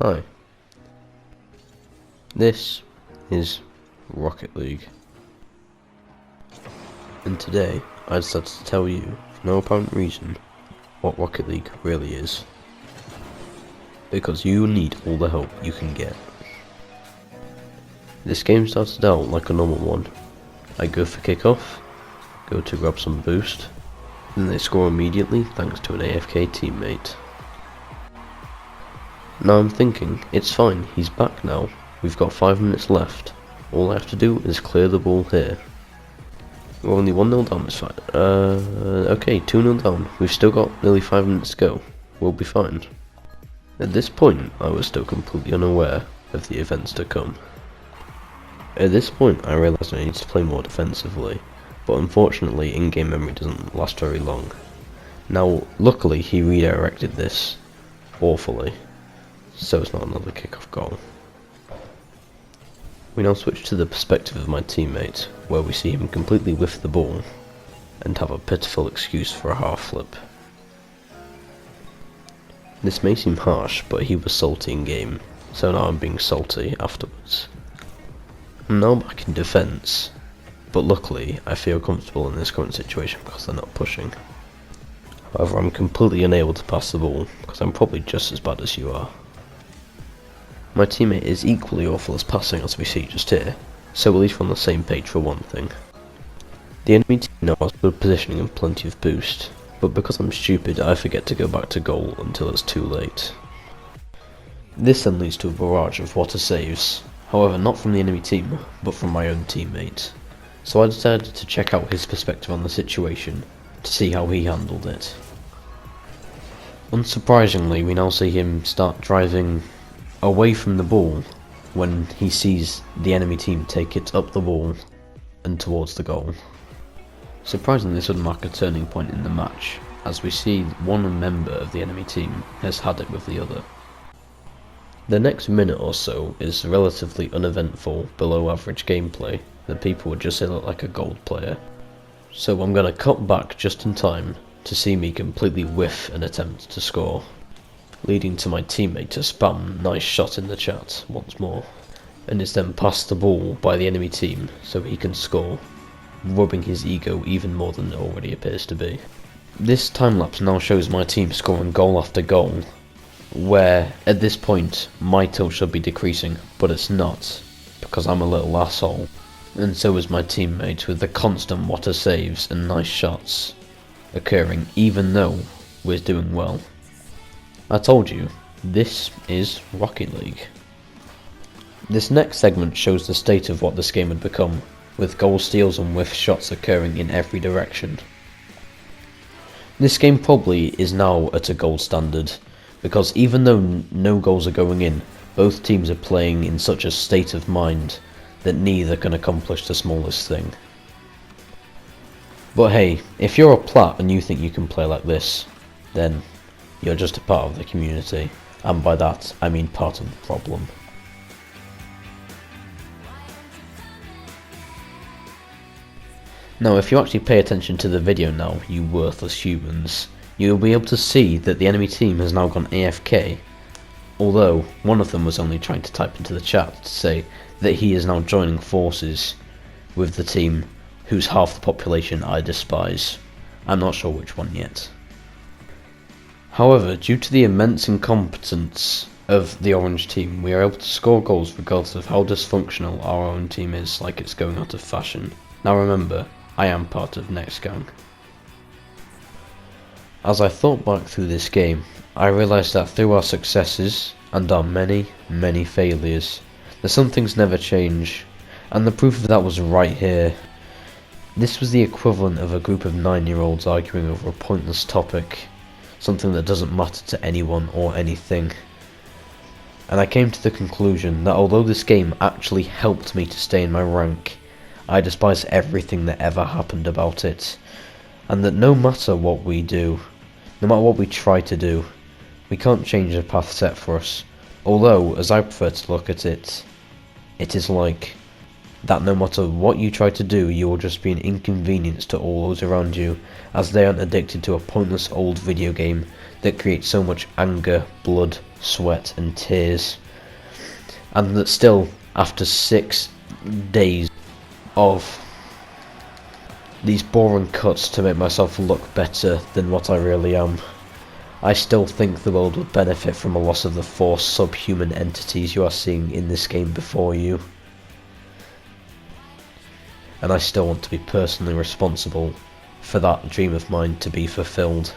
Hi, this is Rocket League, and today I decided to tell you, for no apparent reason, what Rocket League really is. Because you need all the help you can get. This game started out like a normal one. I go for kickoff, go to grab some boost, then they score immediately thanks to an AFK teammate. Now I'm thinking, it's fine, he's back now, we've got 5 minutes left, all I have to do is clear the ball here. We're only 1-0 down this fight, okay, 2-0 down, we've still got nearly 5 minutes to go, we'll be fine. At this point, I was still completely unaware of the events to come. At this point, I realised I needed to play more defensively, but unfortunately in-game memory doesn't last very long. Now, luckily he redirected this awfully, so it's not another kickoff goal. We now switch to the perspective of my teammate, where we see him completely whiff the ball, and have a pitiful excuse for a half flip. This may seem harsh, but he was salty in game, so now I'm being salty afterwards. I'm now back in defence, but luckily I feel comfortable in this current situation because they're not pushing. However, I'm completely unable to pass the ball, because I'm probably just as bad as you are. My teammate is equally awful as passing, as we see just here, so at least we're on the same page for one thing. The enemy team now has good positioning and plenty of boost, but because I'm stupid I forget to go back to goal until it's too late. This then leads to a barrage of water saves, however not from the enemy team, but from my own teammate. So I decided to check out his perspective on the situation, to see how he handled it. Unsurprisingly, we now see him start driving away from the ball when he sees the enemy team take it up the wall and towards the goal. Surprisingly, this would mark a turning point in the match, as we see one member of the enemy team has had it with the other. The next minute or so is relatively uneventful, below average gameplay that people would just say look like a gold player. So I'm going to cut back just in time to see me completely whiff an attempt to score, leading to my teammate to spam "nice shot" in the chat once more, and is then passed the ball by the enemy team so he can score, rubbing his ego even more than it already appears to be. This time-lapse now shows my team scoring goal after goal, where at this point my tilt should be decreasing, but it's not, because I'm a little asshole, and so is my teammate, with the constant water saves and nice shots occurring even though we're doing well. I told you, this is Rocket League. This next segment shows the state of what this game had become, with goal steals and whiff shots occurring in every direction. This game probably is now at a gold standard, because even though no goals are going in, both teams are playing in such a state of mind that neither can accomplish the smallest thing. But hey, if you're a plat and you think you can play like this, then you're just a part of the community, and by that I mean part of the problem. Now if you actually pay attention to the video now, you worthless humans, you'll be able to see that the enemy team has now gone AFK, although one of them was only trying to type into the chat to say that he is now joining forces with the team whose half the population I despise. I'm not sure which one yet. However, due to the immense incompetence of the orange team, we are able to score goals regardless of how dysfunctional our own team is, like it's going out of fashion. Now remember, I am part of Next Gang. As I thought back through this game, I realised that through our successes and our many, many failures, that some things never change, and the proof of that was right here. This was the equivalent of a group of 9-year-olds arguing over a pointless topic, something that doesn't matter to anyone or anything. And I came to the conclusion that although this game actually helped me to stay in my rank, I despise everything that ever happened about it, and that no matter what we do, no matter what we try to do, we can't change the path set for us. Although, as I prefer to look at it, it is like that no matter what you try to do, you will just be an inconvenience to all those around you, as they aren't addicted to a pointless old video game that creates so much anger, blood, sweat and tears, and that still, after 6 days of these boring cuts to make myself look better than what I really am, I still think the world would benefit from a loss of the 4 subhuman entities you are seeing in this game before you. And I still want to be personally responsible for that dream of mine to be fulfilled.